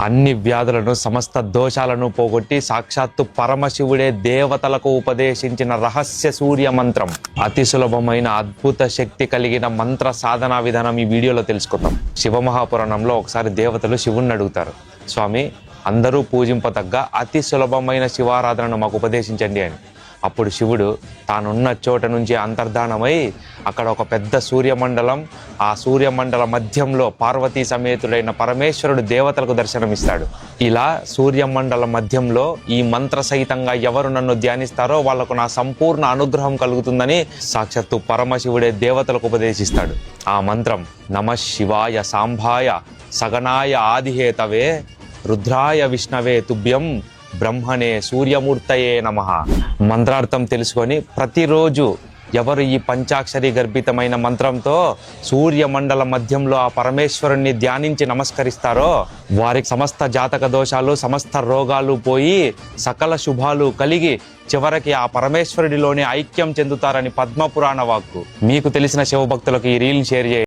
అన్ని వ్యాధులను సమస్త దోషాలను పోగొట్టి సాక్షాత్తు పరమశివుడే దేవతలకు ఉపదేశించిన రహస్య సూర్య మంత్రం. అతి సులభమైన అద్భుత శక్తి కలిగిన మంత్ర సాధనా విధానం ఈ వీడియోలో తెలుసుకుందాం. శివమహాపురాణంలో ఒకసారి దేవతలు శివుణ్ణి అడుగుతారు, స్వామి అందరూ పూజింపతగ్గ అతి సులభమైన శివారాధనను మాకు ఉపదేశించండి అని. అప్పుడు శివుడు తానున్న చోట నుంచి అంతర్ధానమై అక్కడ ఒక పెద్ద సూర్యమండలం, ఆ సూర్యమండల మధ్యంలో పార్వతీ సమేతుడైన పరమేశ్వరుడు దేవతలకు దర్శనమిస్తాడు. ఇలా సూర్యమండల మధ్యంలో ఈ మంత్ర సహితంగా ఎవరు నన్ను ధ్యానిస్తారో వాళ్లకు నా సంపూర్ణ అనుగ్రహం కలుగుతుందని సాక్షాత్తు పరమశివుడే దేవతలకు ఉపదేశిస్తాడు. ఆ మంత్రం నమ శివాయ సాంబాయ సగనాయ ఆదిహేతవే రుద్రాయ విష్ణవే తుభ్యం బ్రహ్మణే సూర్యమూర్తయే నమః. మంత్రార్థం తెలుసుకొని ప్రతిరోజు ఎవరు ఈ పంచాక్షరి గర్భితమైన మంత్రంతో సూర్యమండల మధ్యంలో ఆ పరమేశ్వరుణ్ణి ధ్యానించి నమస్కరిస్తారో వారికి సమస్త జాతక దోషాలు, సమస్త రోగాలు పోయి సకల శుభాలు కలిగి చివరికి ఆ పరమేశ్వరుడిలోనే ఐక్యం చెందుతారని పద్మపురాణ వాక్కు. మీకు తెలిసిన శివభక్తులకు ఈ రీల్ షేర్ చేయండి.